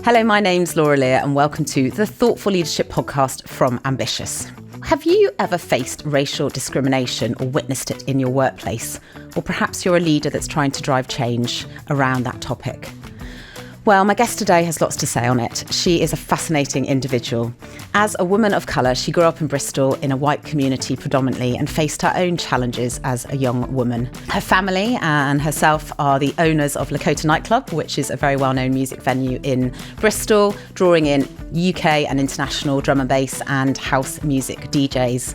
Hello, my name's Laura Lear and welcome to the Thoughtful Leadership Podcast from Ambitious. Have you ever faced racial discrimination or witnessed it in your workplace? Or perhaps you're a leader that's trying to drive change around that topic? Well, my guest today has lots to say on it. She is a fascinating individual. As a woman of colour, she grew up in Bristol in a white community predominantly and faced her own challenges as a young woman. Her family and herself are the owners of Lakota Nightclub, which is a very well-known music venue in Bristol, drawing in UK and international drum and bass and house music DJs.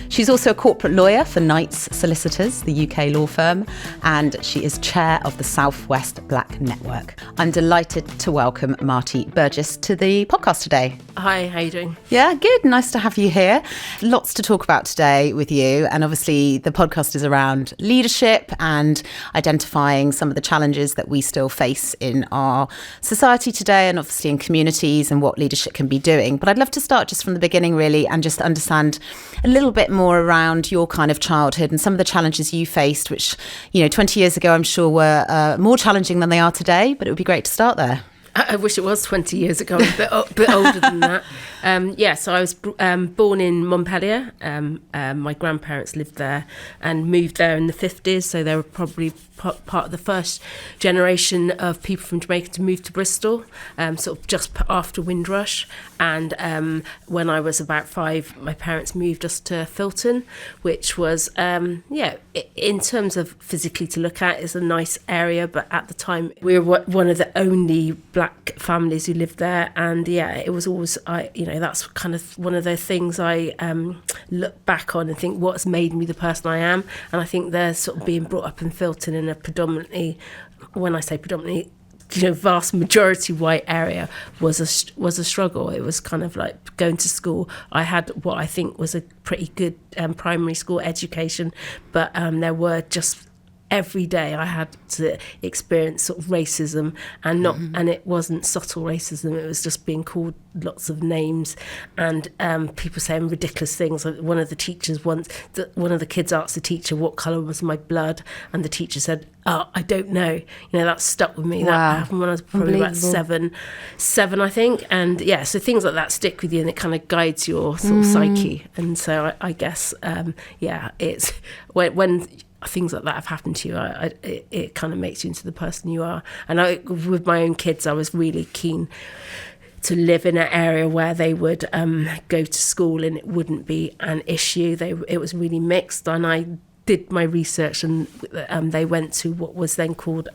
She's also a corporate lawyer for Knights Solicitors, the UK law firm, and she is chair of the South West Black Network. I'm delighted to welcome Marti Burgess to the podcast today. Hi, how are you doing? Yeah, good. Nice to have you here. Lots to talk about today with you. And obviously the podcast is around leadership and identifying some of the challenges that we still face in our society today and obviously in communities and what leadership can be doing. But I'd love to start just from the beginning really and just understand a little bit more around your kind of childhood and some of the challenges you faced, which, 20 years ago, I'm sure were more challenging than they are today, but it would be great to start there. I wish it was 20 years ago. I'm a bit older than that. So I was born in Montpellier. My grandparents lived there and moved there in the 50s. So they were probably part of the first generation of people from Jamaica to move to Bristol, sort of just after Windrush. And when I was about 5, my parents moved us to Filton, which was, in terms of physically to look at, is a nice area. But at the time, we were one of the only black families who lived there. And it was always, that's kind of one of those things I look back on and think what's made me the person I am. And I think they're sort of being brought up in Filton in a predominantly, when I say predominantly, vast majority white area was a struggle. It was kind of like going to school. I had what I think was a pretty good primary school education, but there were just every day I had to experience sort of racism and it wasn't subtle racism. It was just being called lots of names and people saying ridiculous things. Like one of the teachers one of the kids asked the teacher what colour was my blood, and the teacher said, "Oh, I don't know." That stuck with me. Wow. That happened when I was probably about seven, I think. And so things like that stick with you and it kind of guides your sort of psyche. And so I guess it's when things like that have happened to you, it kind of makes you into the person you are. And with my own kids, I was really keen to live in an area where they would go to school and it wouldn't be an issue. It was really mixed, and I did my research and they went to what was then called,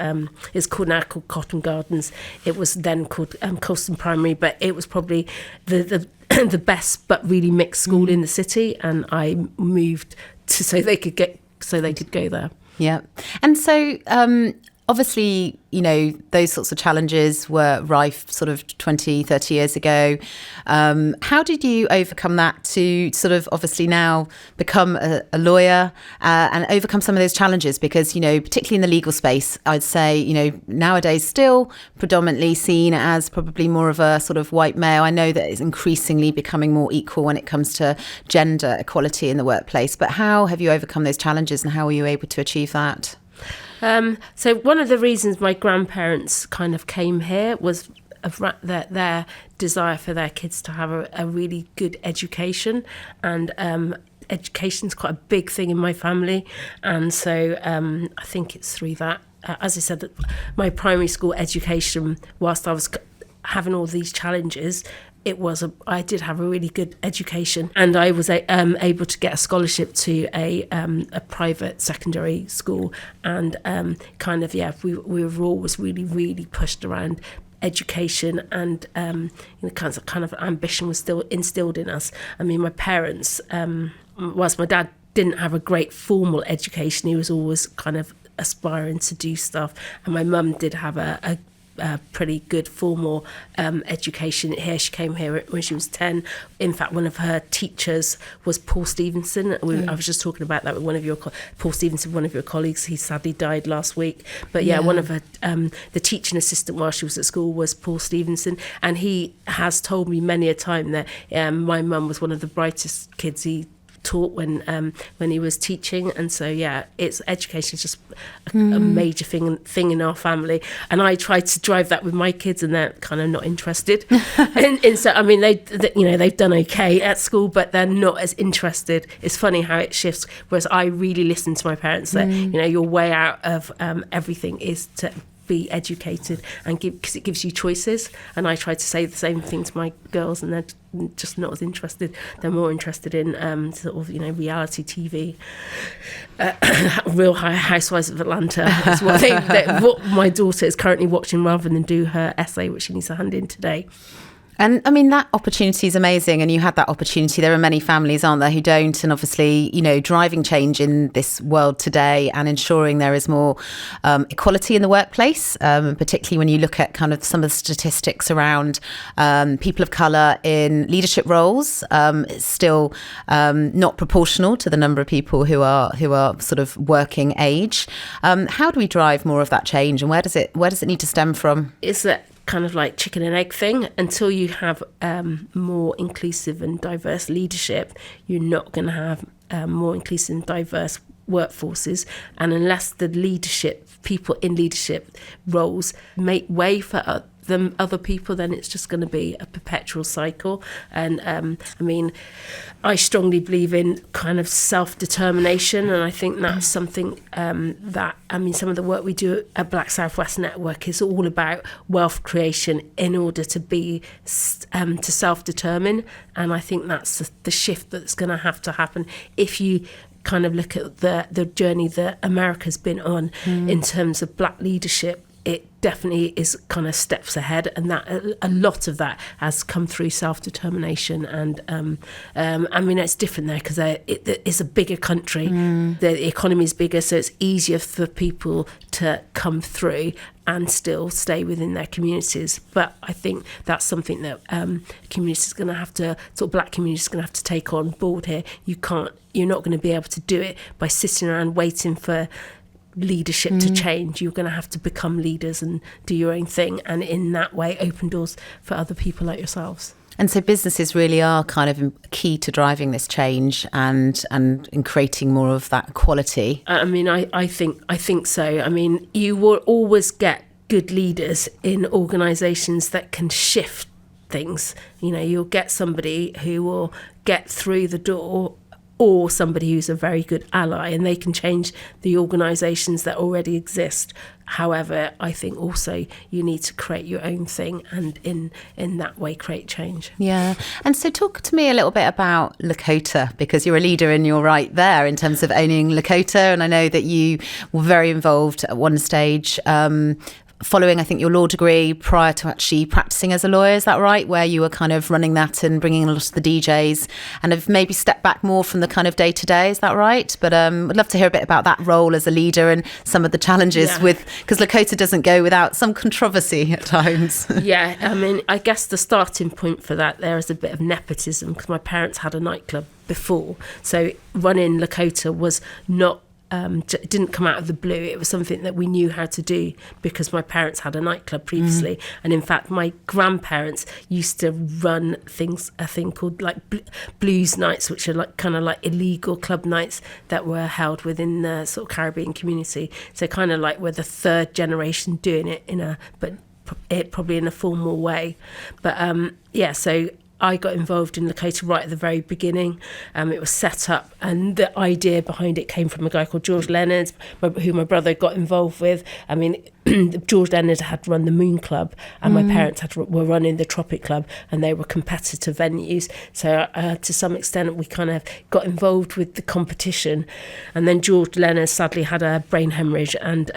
it's called now called Cotton Gardens. It was then called Colston Primary, but it was probably the best but really mixed school in the city, and I moved so they could go there. Yeah. And so obviously, those sorts of challenges were rife sort of 20, 30 years ago. How did you overcome that to sort of obviously now become a lawyer and overcome some of those challenges? Because, particularly in the legal space, I'd say, nowadays still predominantly seen as probably more of a sort of white male. I know that it's increasingly becoming more equal when it comes to gender equality in the workplace. But how have you overcome those challenges and how were you able to achieve that? So one of the reasons my grandparents kind of came here was their desire for their kids to have a really good education, and education's quite a big thing in my family, and so I think it's through that. As I said, my primary school education, whilst I was having all these challenges, I did have a really good education, and I was able to get a scholarship to a private secondary school, and we were always really, really pushed around education, and kind of ambition was still instilled in us. I mean, my parents, whilst my dad didn't have a great formal education, he was always kind of aspiring to do stuff, and my mum did have a pretty good formal education here. She came here when she was 10. In fact, one of her teachers was Paul Stevenson. I was just talking about that with Paul Stevenson, one of your colleagues. He sadly died last week. But one of her, the teaching assistant while she was at school was Paul Stevenson. And he has told me many a time that my mum was one of the brightest kids he taught when he was teaching. And so education is just a major thing in our family, and I try to drive that with my kids, and they're kind of not interested. and so I mean they've done okay at school, but they're not as interested. It's funny how it shifts, whereas I really listen to my parents that your way out of everything is to be educated and because it gives you choices. And I try to say the same thing to my girls, and they're just not as interested. They're more interested in reality TV. Real Housewives of Atlanta is what my daughter is currently watching, rather than do her essay, which she needs to hand in today. And I mean, that opportunity is amazing. And you had that opportunity. There are many families, aren't there, who don't. And obviously, driving change in this world today and ensuring there is more equality in the workplace, particularly when you look at kind of some of the statistics around people of colour in leadership roles, it's still not proportional to the number of people who are sort of working age. How do we drive more of that change, and where does it need to stem from? Is that kind of like chicken and egg thing? Until you have more inclusive and diverse leadership, you're not going to have more inclusive and diverse workforces. And unless the people in leadership roles make way for other people, then it's just going to be a perpetual cycle. And I strongly believe in kind of self-determination, and I think that's something some of the work we do at Black Southwest Network is all about wealth creation in order to be to self-determine. And I think that's the shift that's going to have to happen if you kind of look at the journey that America's been on in terms of black leadership. It definitely is kind of steps ahead, and that a lot of that has come through self-determination. And it's different there because it's a bigger country. The economy is bigger, so it's easier for people to come through and still stay within their communities. But I think that's something that communities are going to have to, sort of black communities are going to have to take on board here. You're not going to be able to do it by sitting around waiting for leadership to change. You're going to have to become leaders and do your own thing, and in that way open doors for other people like yourselves. And so businesses really are kind of key to driving this change and in creating more of that equality. I think so. I mean, you will always get good leaders in organisations that can shift things. You'll get somebody who will get through the door, or somebody who's a very good ally, and they can change the organisations that already exist. However, I think also you need to create your own thing, and in that way create change. Yeah. And so talk to me a little bit about Lakota, because you're a leader and you're right there in terms of owning Lakota. And I know that you were very involved at one stage, following, I think, your law degree prior to actually practicing as a lawyer. Is that right? Where you were kind of running that and bringing a lot of the DJs and have maybe stepped back more from the kind of day to day. Is that right? But I'd love to hear a bit about that role as a leader and some of the challenges because Lakota doesn't go without some controversy at times. Yeah. I guess the starting point for that there is a bit of nepotism, because my parents had a nightclub before. So running Lakota was not it didn't come out of the blue. It was something that we knew how to do because my parents had a nightclub previously. And in fact, my grandparents used to run a thing called like blues nights, which are like kind of like illegal club nights that were held within the sort of Caribbean community. So kind of like we're the third generation doing it probably in a formal way. But so I got involved in Lakota right at the very beginning. It was set up, and the idea behind it came from a guy called George Leonard, who my brother got involved with. George Leonard had run the Moon Club, and my parents were running the Tropic Club, and they were competitor venues. So to some extent, we kind of got involved with the competition. And then George Leonard sadly had a brain hemorrhage, and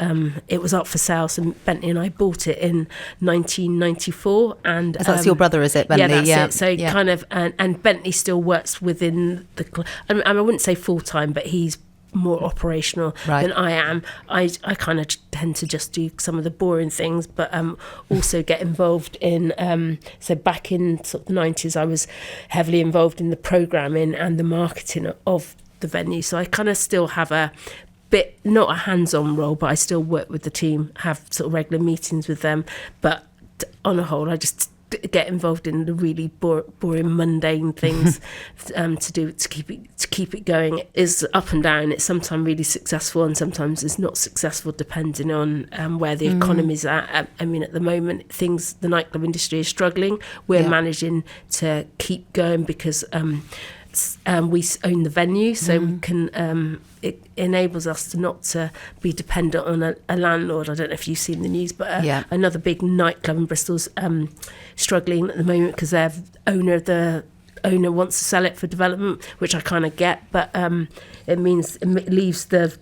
it was up for sale. So Bentley and I bought it in 1994. And that's your brother, is it, Bentley? Yeah, that's it. So kind of, and Bentley still works within the club. I wouldn't say full time, but he's more operational than I am. I kind of tend to just do some of the boring things, but also get involved in so back in sort of the 90s I was heavily involved in the programming and the marketing of the venue, so I kind of still have a bit, not a hands-on role, but I still work with the team, have sort of regular meetings with them, but on a whole I just get involved in the really boring, mundane things to keep it going. Is up and down. It's sometimes really successful and sometimes it's not successful, depending on where the economy's at. I mean, at the moment, the nightclub industry is struggling. We're managing to keep going because we own the venue, so we can. It enables us to not to be dependent on a landlord. I don't know if you've seen the news, but another big nightclub in Bristol's struggling at the moment because their owner wants to sell it for development, which I kind of get, but it means it leaves the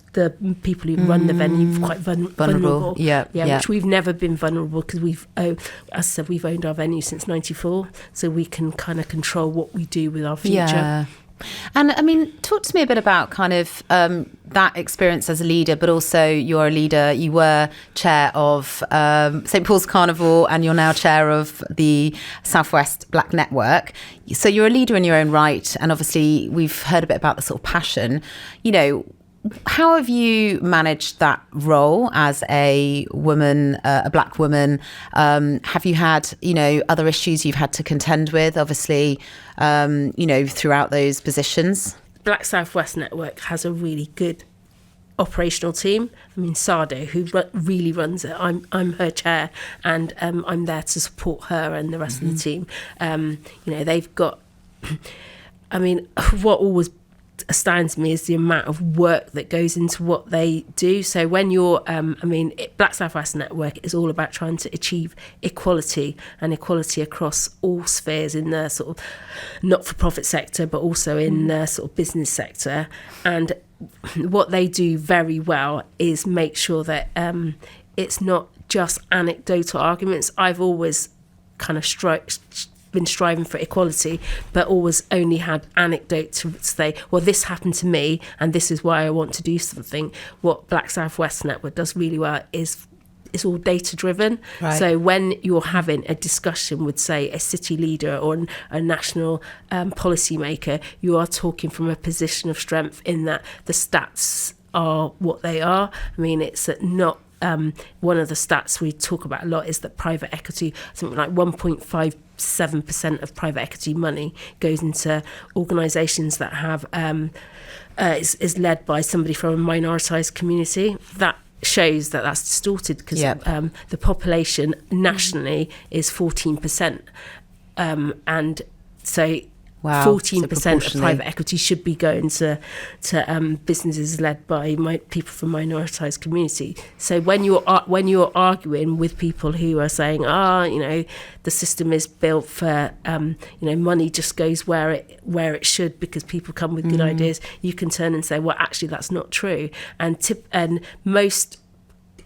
people who run the venue quite vulnerable. Which we've never been vulnerable because as I said, we've owned our venue since '94, so we can kind of control what we do with our future. Yeah. And I mean, talk to me a bit about kind of that experience as a leader, but also you're a leader. You were chair of St Paul's Carnival and you're now chair of the Southwest Black Network. So you're a leader in your own right. And obviously we've heard a bit about the sort of passion. You know, how have you managed that role as a woman, a black woman? Have you had, other issues you've had to contend with, obviously, throughout those positions? Black Southwest Network has a really good operational team. I mean, Sado, who really runs it, I'm her chair, and I'm there to support her and the rest of the team. They've got, I mean, what always astounds me is the amount of work that goes into what they do. So when you're Black Southwest Network is all about trying to achieve equality across all spheres in the sort of not-for-profit sector, but also in the sort of business sector. And what they do very well is make sure that it's not just anecdotal arguments. I've always kind of been striving for equality, but always only had anecdote to say, well, this happened to me and this is why I want to do something. What Black Southwest Network does really well is it's all data driven. Right. So when you're having a discussion with, say, a city leader or a national policy maker, you are talking from a position of strength in that the stats are what they are. I mean, it's not one of the stats we talk about a lot is that private equity, something like 1.57% of private equity money goes into organisations that have is led by somebody from a minoritized community. That shows that that's distorted because the population nationally is 14%, and so 14% of private equity should be going to businesses led by people from minoritized community. So when you're arguing with people who are saying, the system is built for, money just goes where it should because people come with good ideas, you can turn and say, well, actually that's not true. And most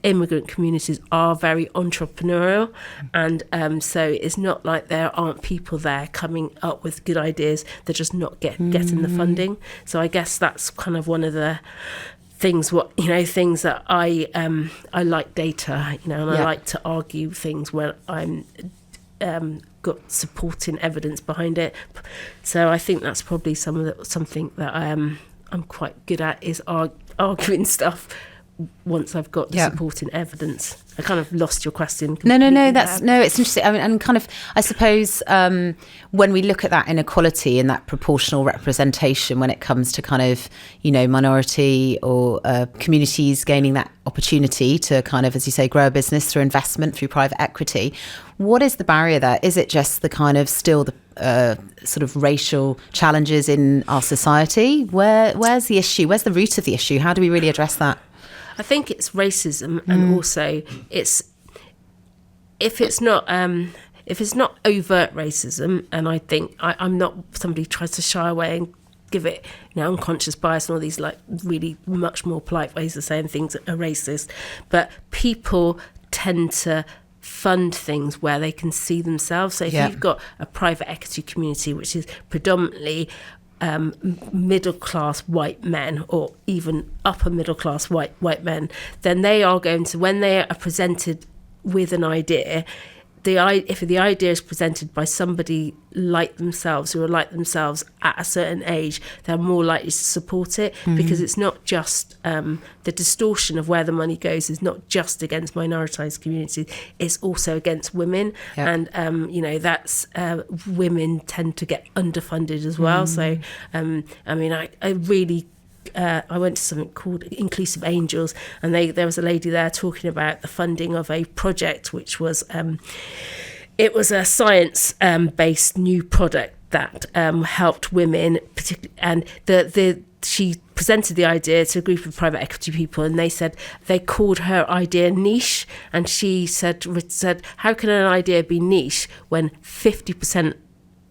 immigrant communities are very entrepreneurial, and so it's not like there aren't people there coming up with good ideas, they're just not getting the funding. So I guess that's kind of one of the things things that I like data, and I like to argue things where I'm got supporting evidence behind it. So I think that's probably something that I'm quite good at, is arguing stuff once I've got the supporting evidence. I kind of lost your question. No, it's interesting. I mean, and kind of, I suppose, when we look at that inequality and that proportional representation when it comes to kind of, minority or communities gaining that opportunity to kind of, as you say, grow a business through investment, through private equity, what is the barrier there? Is it just the kind of still the sort of racial challenges in our society? Where's the issue? Where's the root of the issue? How do we really address that? I think it's racism, and also if it's not overt racism, and I think I'm not somebody who tries to shy away and give it unconscious bias and all these like really much more polite ways of saying things that are racist, but people tend to fund things where they can see themselves. So if you've got a private equity community which is predominantly middle-class white men, or even upper middle-class white men, then they are going to, when they are presented with an idea, if the idea is presented by somebody like themselves, who are like themselves at a certain age, they're more likely to support it, because it's not just the distortion of where the money goes is not just against minoritized communities, it's also against women. And that's women tend to get underfunded as well. So I really I went to something called Inclusive Angels, and there was a lady there talking about the funding of a project which was it was a science based new product that helped women, particularly, and she presented the idea to a group of private equity people, and they called her idea niche, and she said how can an idea be niche when 50%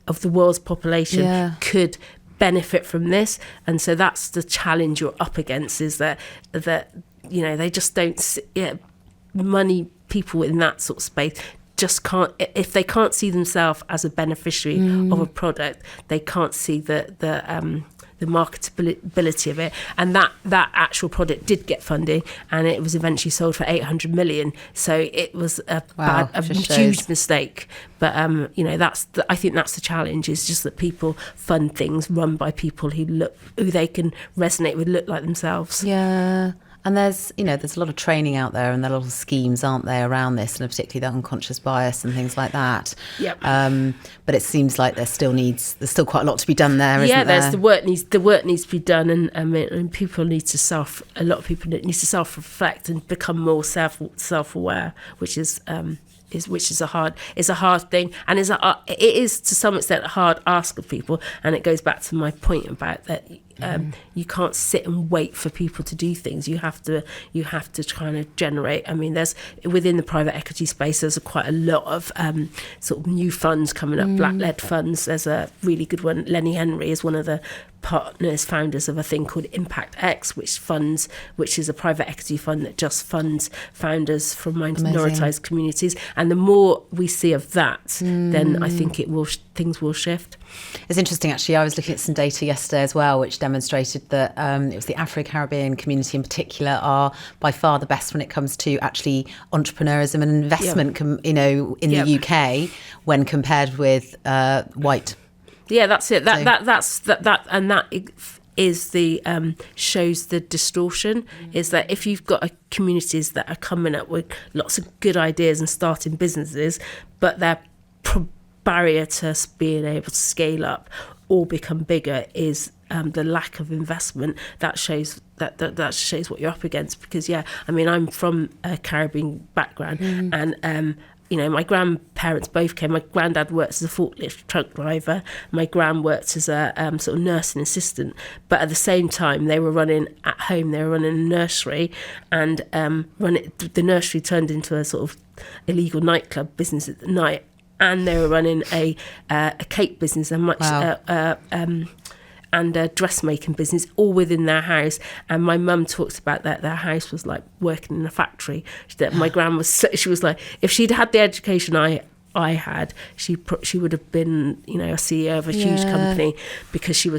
of the world's population could benefit from this? And so that's the challenge you're up against, is that they just don't money people in that sort of space just can't, if they can't see themselves as a beneficiary of a product, they can't see the marketability of it. And that actual product did get funding, and it was eventually sold for 800 million. So it was a huge mistake. But I think that's the challenge, is just that people fund things run by people who they can resonate with, look like themselves. Yeah. And there's a lot of training out there, and there are a lot of schemes, aren't there, around this, and particularly the unconscious bias and things like that. Yep. But it seems like there's still quite a lot to be done there, isn't there? The work needs to be done, and people need to a lot of people need to self-reflect and become more self-aware, which is a hard thing, and it is to some extent a hard ask of people. And it goes back to my point about that. You can't sit and wait for people to do things. You have to kind of generate. I mean, there's within the private equity space, there's quite a lot of sort of new funds coming up, black-led funds. There's a really good one. Lenny Henry is one of the founders of a thing called Impact X, which is a private equity fund that just funds founders from minoritized communities. And the more we see of that, then I think things will shift. It's interesting, actually. I was looking at some data yesterday as well, which demonstrated that it was the Afro-Caribbean community in particular are by far the best when it comes to actually entrepreneurism and investment, in the UK when compared with white. Yeah, that's it. That is the shows the distortion, is that if you've got communities that are coming up with lots of good ideas and starting businesses, but their barrier to being able to scale up or become bigger is the lack of investment, that shows that shows what you're up against. Because I'm from a Caribbean background, and my grandparents both came. My granddad worked as a forklift truck driver. My gran worked as a sort of nursing assistant. But at the same time, they were running at home. They were running a nursery, and the nursery turned into a sort of illegal nightclub business at the night. And they were running a cake business and a dressmaking business, all within their house. And my mum talks about that their house was like working in a factory. That my gran she was like, if she'd had the education I had, she would have been, a CEO of a huge company, because she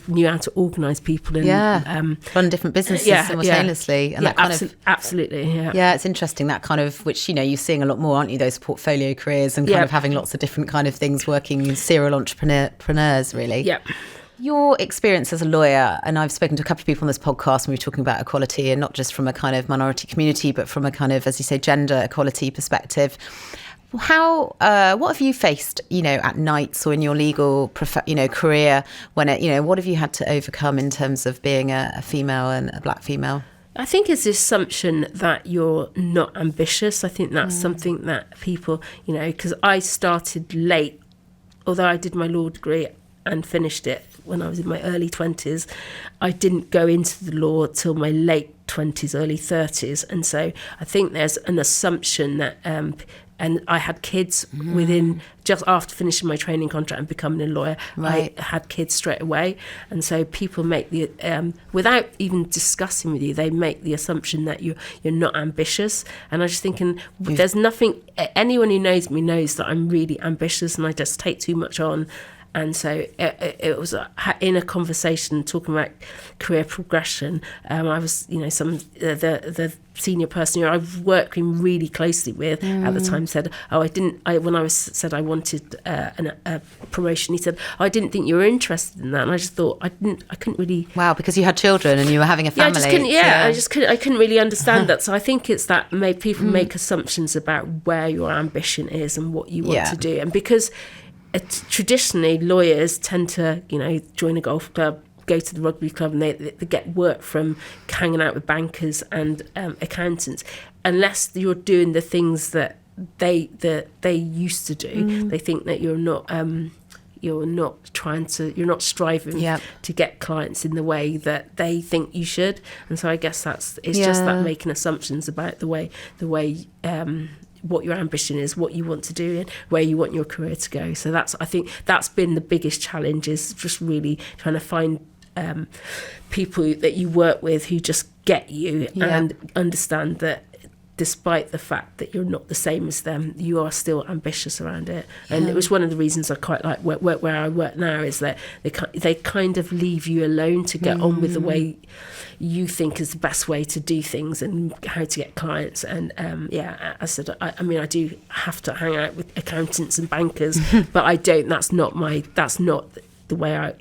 knew how to organise people and run different businesses simultaneously. And that kind of absolutely. Yeah, it's interesting, that kind of, which you're seeing a lot more, aren't you? Those portfolio careers and kind of having lots of different kind of things working, serial entrepreneurs, really. Yeah. Your experience as a lawyer, and I've spoken to a couple of people on this podcast, and we were talking about equality, and not just from a kind of minority community, but from a kind of, as you say, gender equality perspective. What have you faced, at Knights or in your legal, career when what have you had to overcome in terms of being a female and a black female? I think it's the assumption that you're not ambitious. I think that's something that people, because I started late, although I did my law degree and finished it when I was in my early 20s. I didn't go into the law till my late 20s, early 30s. And so I think there's an assumption that, and I had kids within, just after finishing my training contract and becoming a lawyer, I had kids straight away. And so people make the, without even discussing with you, they make the assumption that you're not ambitious. And I was just thinking, there's nothing, anyone who knows me knows that I'm really ambitious, and I just take too much on. And so it was in a conversation talking about career progression. I was, the senior person who I was working really closely with at the time said, when I said I wanted a promotion, he said, I didn't think you were interested in that. And I just thought I couldn't really. Wow, because you had children and you were having a family. I couldn't really understand that. So I think it's that people make assumptions about where your ambition is and what you want to do. And because traditionally lawyers tend to, join a golf club, go to the rugby club, and they get work from hanging out with bankers and accountants. Unless you're doing the things that they used to do, they think that you're not striving to get clients in the way that they think you should. And so I guess it's just that making assumptions about the way what your ambition is, what you want to do, and where you want your career to go. So I think that's been the biggest challenge, is just really trying to find people that you work with who just get you and understand that despite the fact that you're not the same as them, you are still ambitious around it. And it was one of the reasons I quite like where I work now, is that they kind of leave you alone to get on with the way you think is the best way to do things and how to get clients. And I said, I do have to hang out with accountants and bankers, but I don't. That's not the way I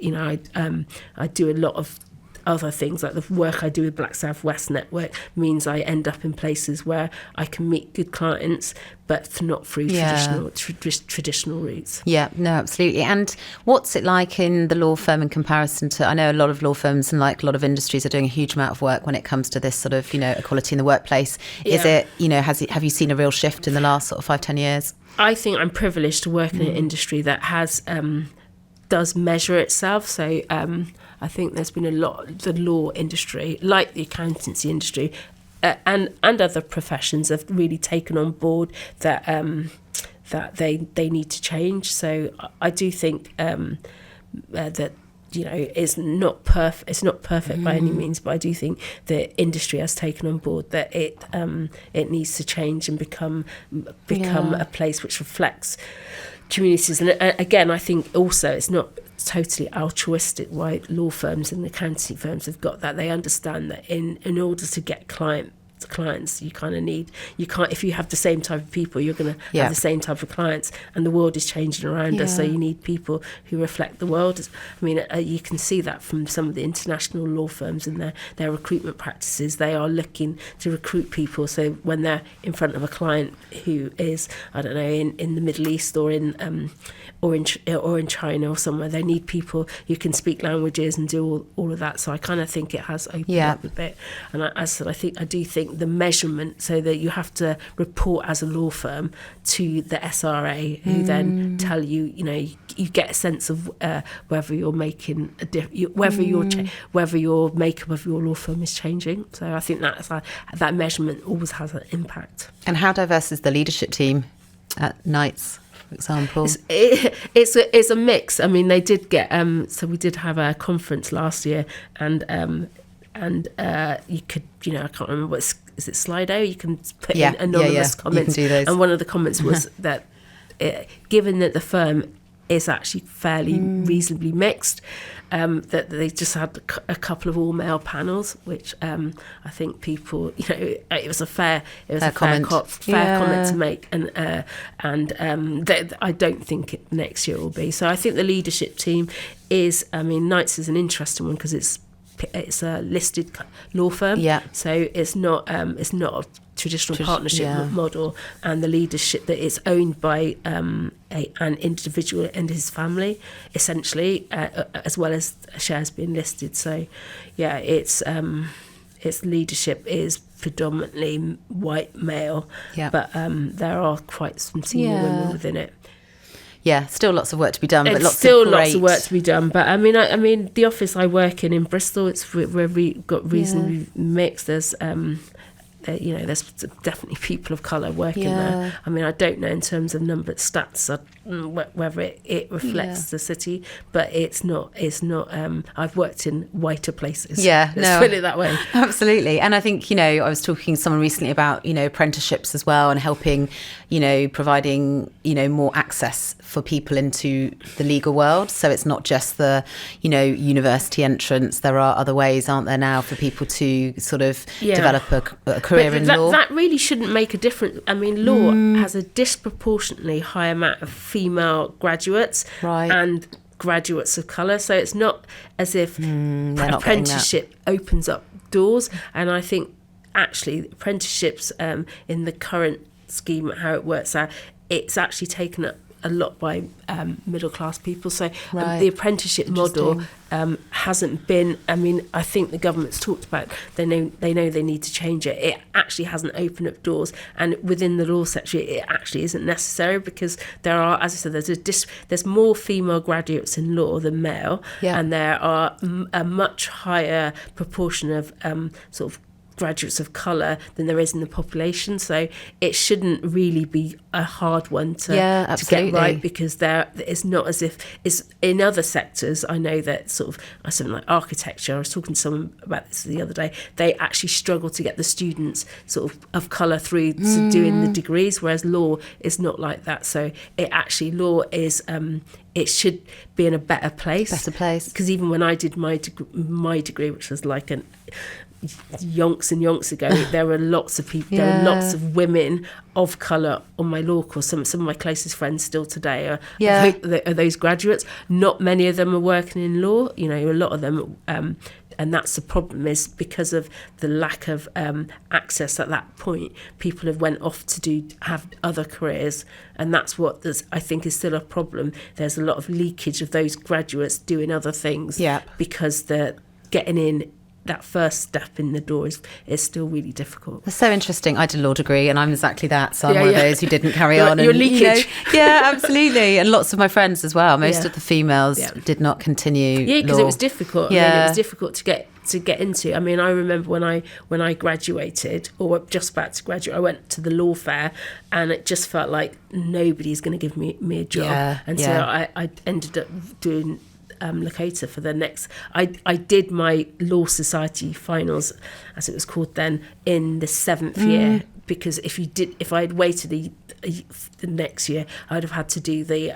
do a lot of other things. Like the work I do with Black South West Network means I end up in places where I can meet good clients, but not through traditional routes. Yeah, no, absolutely. And what's it like in the law firm in comparison to, I know a lot of law firms and like a lot of industries are doing a huge amount of work when it comes to this sort of, equality in the workplace. Is it, have you seen a real shift in the last sort of 5-10 years? I think I'm privileged to work in an industry that does measure itself. So I think there's been a lot, the law industry, like the accountancy industry, and other professions have really taken on board that they need to change. So I do think that it's not perfect. It's not perfect by any means, but I do think the industry has taken on board that it needs to change and become a place which reflects communities. And again, I think also it's not totally altruistic why law firms and accountancy firms have got that. They understand that in order to get clients, you kind of need, you can't, if you have the same type of people, you're going to have the same type of clients, and the world is changing around us, so you need people who reflect the world. I mean, you can see that from some of the international law firms and their recruitment practices. They are looking to recruit people, so when they're in front of a client who is, I don't know, in the Middle East or in China or somewhere, they need people who can speak languages and do all of that. So I kind of think it has opened up a bit. And I do think the measurement, so that you have to report as a law firm to the SRA, who then tell you, you get a sense of whether you're making whether your makeup of your law firm is changing. So I think that measurement always has an impact. And how diverse is the leadership team at Knights, for example? It's a mix. I mean, they did get so we did have a conference last year, and you could, I can't remember is it Slido? You can put in anonymous comments. You can do those. And one of the comments was that given that the firm is actually fairly reasonably mixed, that they just had a couple of all-male panels, which I think people, it was a fair comment to make, and I don't think next year will be. So I think the leadership team is, Knights is an interesting one because it's a listed law firm, so it's not a traditional partnership model, and the leadership that it's owned by an individual and his family, essentially, as well as shares being listed. So its leadership is predominantly white male, but there are quite some senior women within it. Yeah, still lots of work to be done, but lots of work to be done. But I mean, the office I work in Bristol, we've got reasonably mixed. There's there's definitely people of colour working there. I mean, I don't know in terms of number stats whether it reflects the city, but it's not. I've worked in whiter places. Let's put it that way. Absolutely. And I think, I was talking to someone recently about, apprenticeships as well, and helping, providing, more access for people into the legal world. So it's not just the, university entrance. There are other ways, aren't there, now for people to sort of develop a career in law? That really shouldn't make a difference. I mean, law has a disproportionately high amount of female graduates and graduates of colour. So it's not as if apprenticeship opens up doors. And I think actually apprenticeships in the current scheme, how it works out, it's actually taken up a lot by middle class people. So the apprenticeship model hasn't been, I mean, I think the government's talked about, they know they need to change it. It actually hasn't opened up doors, and within the law sector it actually isn't necessary, because there are, as I said, there's more female graduates in law than male, and there are a much higher proportion of sort of graduates of colour than there is in the population. So it shouldn't really be a hard one to get right, because it's not as if it's in other sectors. I know that sort of something like architecture, I was talking to someone about this the other day, they actually struggle to get the students sort of colour through to doing the degrees, whereas law is not like that. So law is it should be in a better place, because even when I did my degree, which was like an yonks and yonks ago, there were lots of people, there were lots of women of colour on my law course. Some of my closest friends still today are those graduates. Not many of them are working in law, a lot of them, and that's the problem, is because of the lack of access at that point, people have went off to have other careers, and that's what I think is still a problem. There's a lot of leakage of those graduates doing other things because they're getting in. That first step in the door is still really difficult. It's so interesting. I did a law degree, and I'm exactly that. So I'm one of those who didn't carry on. Your leakage. Absolutely. And lots of my friends as well. Most of the females did not continue. Yeah, because it was difficult. Yeah. I mean, it was difficult to get into. I mean, I remember when I graduated, or just about to graduate, I went to the law fair, and it just felt like nobody's going to give me a job. So I ended up doing Lakota for the next. I did my Law Society finals, as it was called then, in the 7th year, because if I had waited the next year, I'd have had to do the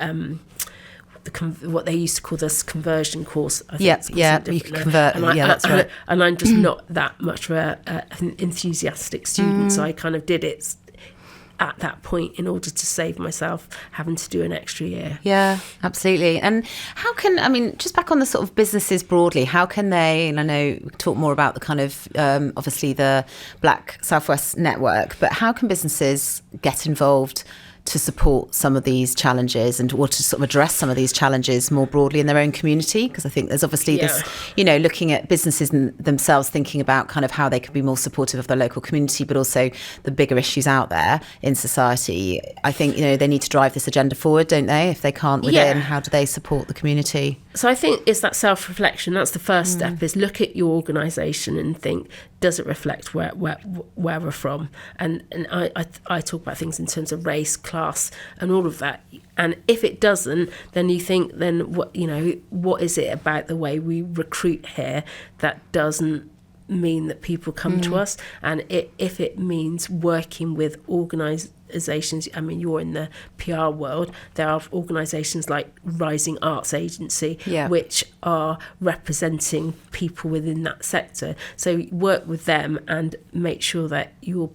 what they used to call this conversion course. I think you can convert. That's right. And I'm just not that much of an enthusiastic student, so I kind of did it at that point in order to save myself having to do an extra year. Yeah, absolutely. And how can, just back on the sort of businesses broadly, how can they, and I know we talk more about the kind of, obviously the Black Southwest network, but how can businesses get involved to support some of these challenges, or to sort of address some of these challenges more broadly in their own community? Because I think there's obviously this, looking at businesses themselves, thinking about kind of how they can be more supportive of their local community, but also the bigger issues out there in society. I think, they need to drive this agenda forward, don't they? If they can't within, how do they support the community? So I think it's that self-reflection. That's the first step, is look at your organisation and think, does it reflect where we're from? And I talk about things in terms of race, class, and all of that. And if it doesn't, then you think, then what is it about the way we recruit here that doesn't mean that people come to us? And if it means working with organisations, you're in the PR world, there are organisations like Rising Arts Agency, which are representing people within that sector. So work with them and make sure that you're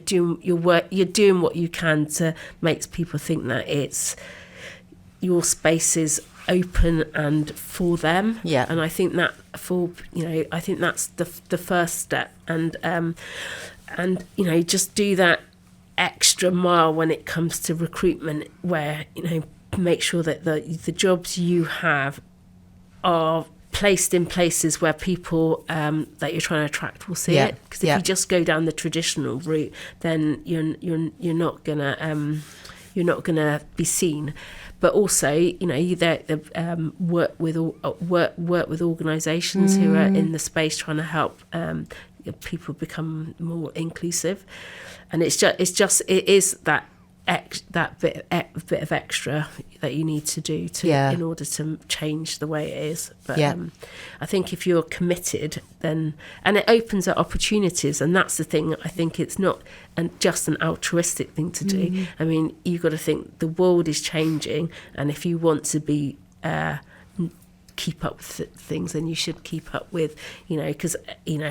doing what you can to make people think that it's your space is open and for them. And I think that I think that's the first step, and just do that extra mile when it comes to recruitment, where make sure that the jobs you have are placed in places where people that you're trying to attract will see it. Because if you just go down the traditional route, then you're not gonna be seen. But also, you work with organisations who are in the space trying to help people become more inclusive. And it is that that bit of extra that you need to do in order to change the way it is. But I think if you're committed, then, and it opens up opportunities, and that's the thing. I think it's not just an altruistic thing to do. I mean, you've got to think the world is changing, and if you want to be keep up with things, then you should keep up with, because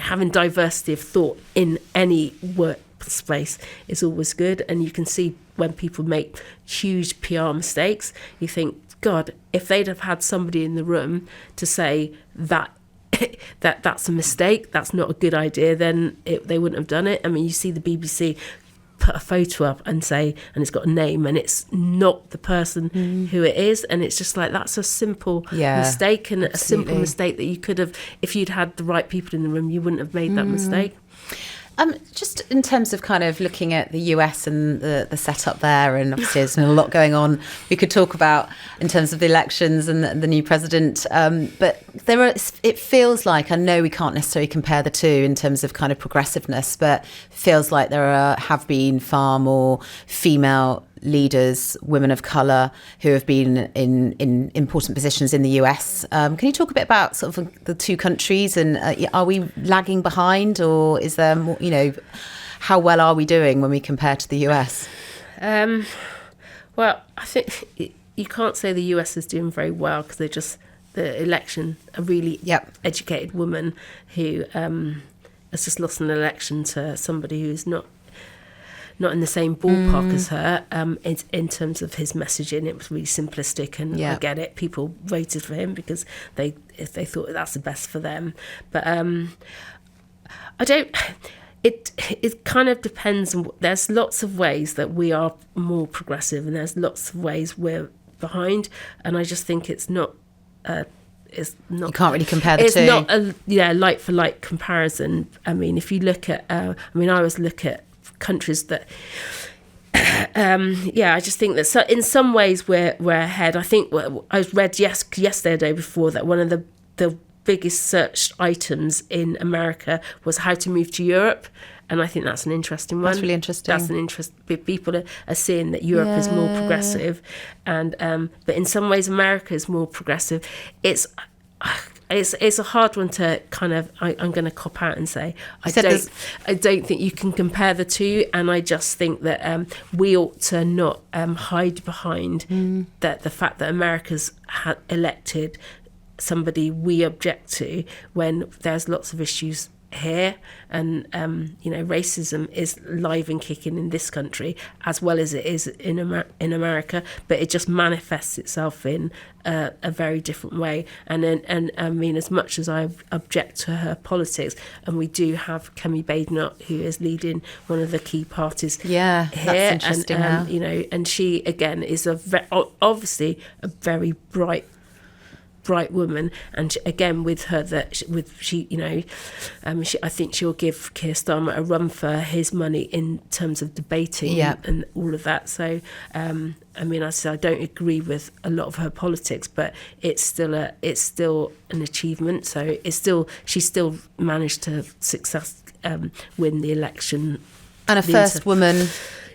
having diversity of thought in any workspace is always good. And you can see when people make huge PR mistakes, you think, God, if they'd have had somebody in the room to say that that's a mistake, that's not a good idea, then they wouldn't have done it. I mean, you see the BBC put a photo up and it's got a name, and it's not the person who it is, and it's just like, that's a simple mistake, and a simple mistake that you could have, if you'd had the right people in the room, you wouldn't have made that mistake. Just in terms of kind of looking at the US and the setup there, and obviously there's been a lot going on we could talk about in terms of the elections and the new president, but it feels like, I know we can't necessarily compare the two in terms of kind of progressiveness, but it feels like there have been far more female leaders, women of colour, who have been in important positions in the US. Can you talk a bit about sort of the two countries, and are we lagging behind, or is there more, how well are we doing when we compare to the US? Well, I think you can't say the US is doing very well, because the election, a really educated woman who has just lost an election to somebody who's not in the same ballpark as her, in terms of his messaging. It was really simplistic, and I get it. People voted for him because they thought that's the best for them. But I don't. It kind of depends. There's lots of ways that we are more progressive, and there's lots of ways we're behind. And I just think it's not. It's not. You can't really compare the two. It's not a like for like comparison. I mean, if you look at, I always look at countries that I just think that in some ways we're ahead. I think I read yesterday or day before that one of the biggest searched items in America was how to move to Europe, and I think that's an interesting one. That's really interesting. That's an interest. People are seeing that Europe is more progressive, and but in some ways America is more progressive. It's a hard one to kind of. I'm going to cop out and say I don't think you can compare the two, and I just think that we ought to not hide behind that the fact that America's elected somebody we object to, when there's lots of issues here, and racism is live and kicking in this country as well as it is in America, but it just manifests itself in a very different way. And I mean, as much as I object to her politics, and we do have Kemi Badenoch, who is leading one of the key parties here, that's interesting. And she again is obviously a very bright woman, and again with her I think she'll give Keir Starmer a run for his money in terms of debating and all of that. So I don't agree with a lot of her politics, but it's still an achievement. So she still managed to win the election, and a first woman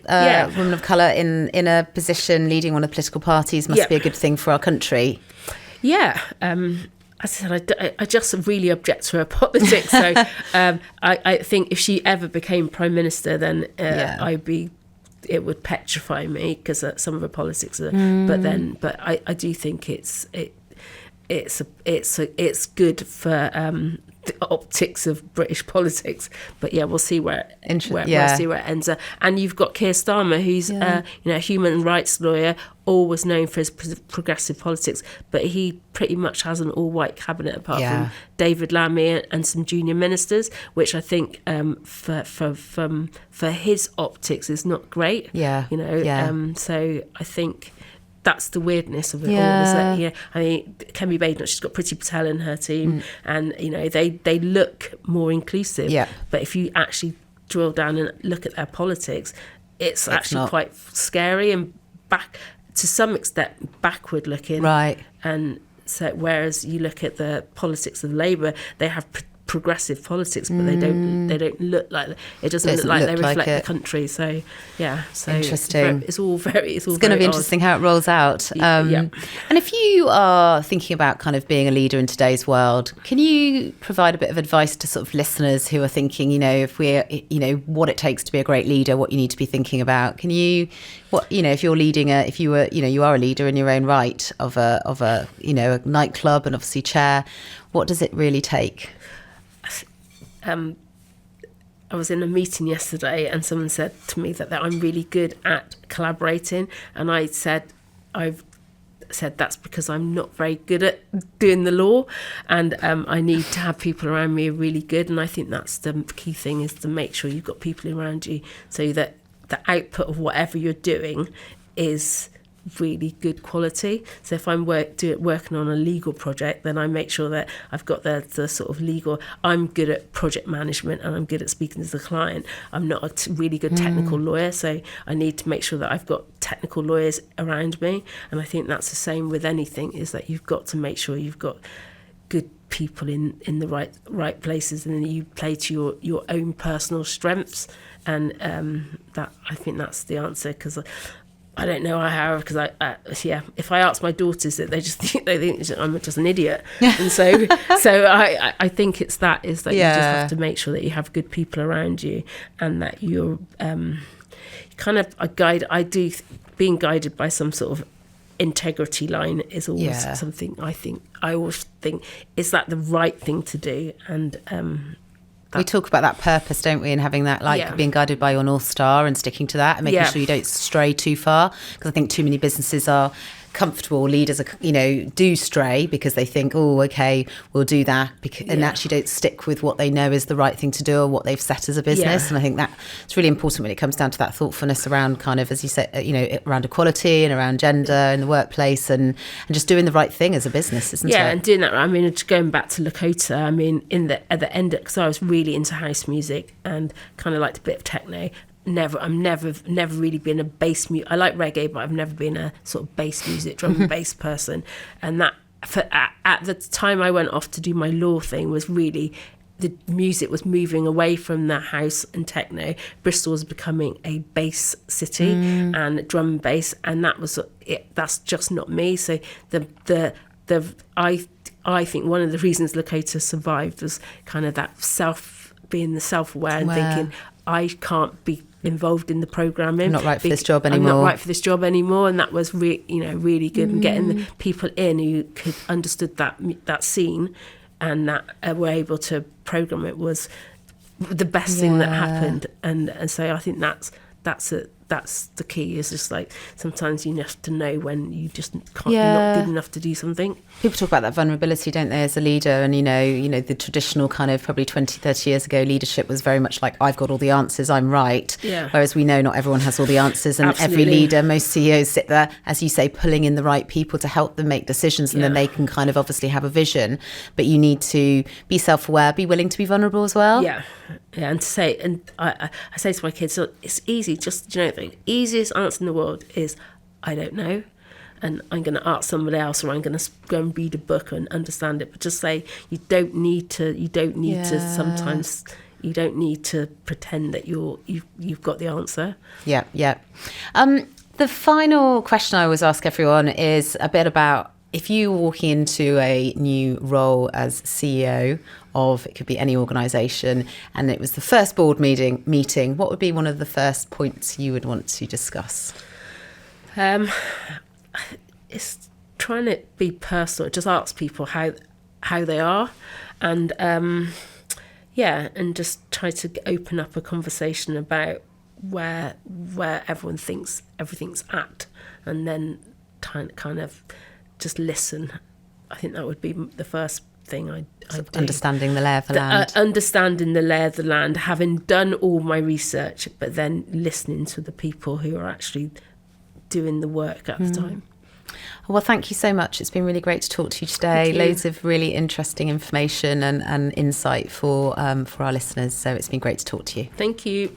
of colour in a position leading one of the political parties must be a good thing for our country. Yeah, as I said, I just really object to her politics. So I think if she ever became Prime Minister, then it would petrify me, because some of her politics are. But I do think it's good for the optics of British politics. But we'll see where it ends up. And you've got Keir Starmer, who's a human rights lawyer, always known for his progressive politics, but he pretty much has an all-white cabinet apart from David Lammy and some junior ministers, which I think for his optics is not great. So I think that's the weirdness of it all. Is that, I mean, Kemi Badenoch, she's got Priti Patel in her team, and they look more inclusive. But if you actually drill down and look at their politics, it's actually quite scary and to some extent backward looking. Right. And so, whereas you look at the politics of Labour, they have progressive politics, but they don't look like it. Doesn't look like they reflect the country. So interesting. It's all going to be interesting how it rolls out. And if you are thinking about kind of being a leader in today's world, can you provide a bit of advice to sort of listeners who are thinking, if what it takes to be a great leader, what you need to be thinking about? Can you, if you're leading you are a leader in your own right of a nightclub and obviously chair, what does it really take? I was in a meeting yesterday and someone said to me that I'm really good at collaborating, and I've said that's because I'm not very good at doing the law, and I need to have people around me who are really good. And I think that's the key thing, is to make sure you've got people around you so that the output of whatever you're doing is really good quality. So if I'm working on a legal project, then I make sure that I've got the sort of legal. I'm good at project management and I'm good at speaking to the client. I'm not a really good technical lawyer, so I need to make sure that I've got technical lawyers around me. And I think that's the same with anything, is that you've got to make sure you've got good people in the right places, and then you play to your own personal strengths. And that, I think that's the answer, because I don't know how, because if I ask my daughters, that they think I'm just an idiot. And so I think it's that you just have to make sure that you have good people around you, and that you're kind of a guide. Being guided by some sort of integrity line is always something I always think, is that the right thing to do? And we talk about that purpose, don't we, and having that, being guided by your North Star and sticking to that and making sure you don't stray too far, because I think too many businesses are comfortable, leaders are, do stray because they think, oh, okay, we'll do that, and actually don't stick with what they know is the right thing to do or what they've set as a business. And I think that it's really important when it comes down to that thoughtfulness around kind of, as you said, around equality and around gender in the workplace, and just doing the right thing as a business, isn't it? Yeah, and doing that. I mean, going back to Lakota, I mean, at the end, because I was really into house music and kind of liked a bit of techno. I've never really been a bass music. I like reggae, but I've never been a sort of bass music, drum and bass person. And that, at the time I went off to do my law thing, was really, the music was moving away from the house and techno. Bristol was becoming a bass city and drum and bass, and that was it. That's just not me. So I think one of the reasons Lakota survived was kind of that being the self-aware and thinking, I can't be involved in the programming. I'm not right for this job anymore. And that was really good. And getting the people in who could understood that scene and that were able to program it was the best thing that happened. And so I think that's the key, is just like, sometimes you have to know when you just can't, you're not good enough to do something. People talk about that vulnerability, don't they, as a leader? And the traditional kind of probably 20, 30 years ago leadership was very much like, I've got all the answers, I'm right. Whereas we know not everyone has all the answers, and every leader, most CEOs sit there, as you say, pulling in the right people to help them make decisions, and then they can kind of obviously have a vision, but you need to be self-aware, be willing to be vulnerable as well. And to say, and I say to my kids, so it's easy, just, the easiest answer in the world is, I don't know, and I'm going to ask somebody else, or I'm going to go and read a book and understand it. But just say, you don't need to sometimes, you don't need to pretend that you've got the answer. The final question I always ask everyone is a bit about, if you walk into a new role as CEO of, it could be any organisation, and it was the first board meeting, what would be one of the first points you would want to discuss? It's trying to be personal. Just ask people how they are, and and just try to open up a conversation about where everyone thinks everything's at, and then kind of just listen. I think that would be the first thing I'd do. Understanding the lay of the land. Understanding the lay of the land, having done all my research, but then listening to the people who are actually doing the work at the time. Well, thank you so much. It's been really great to talk to you today. Loads of really interesting information and insight for our listeners. So it's been great to talk to you. Thank you.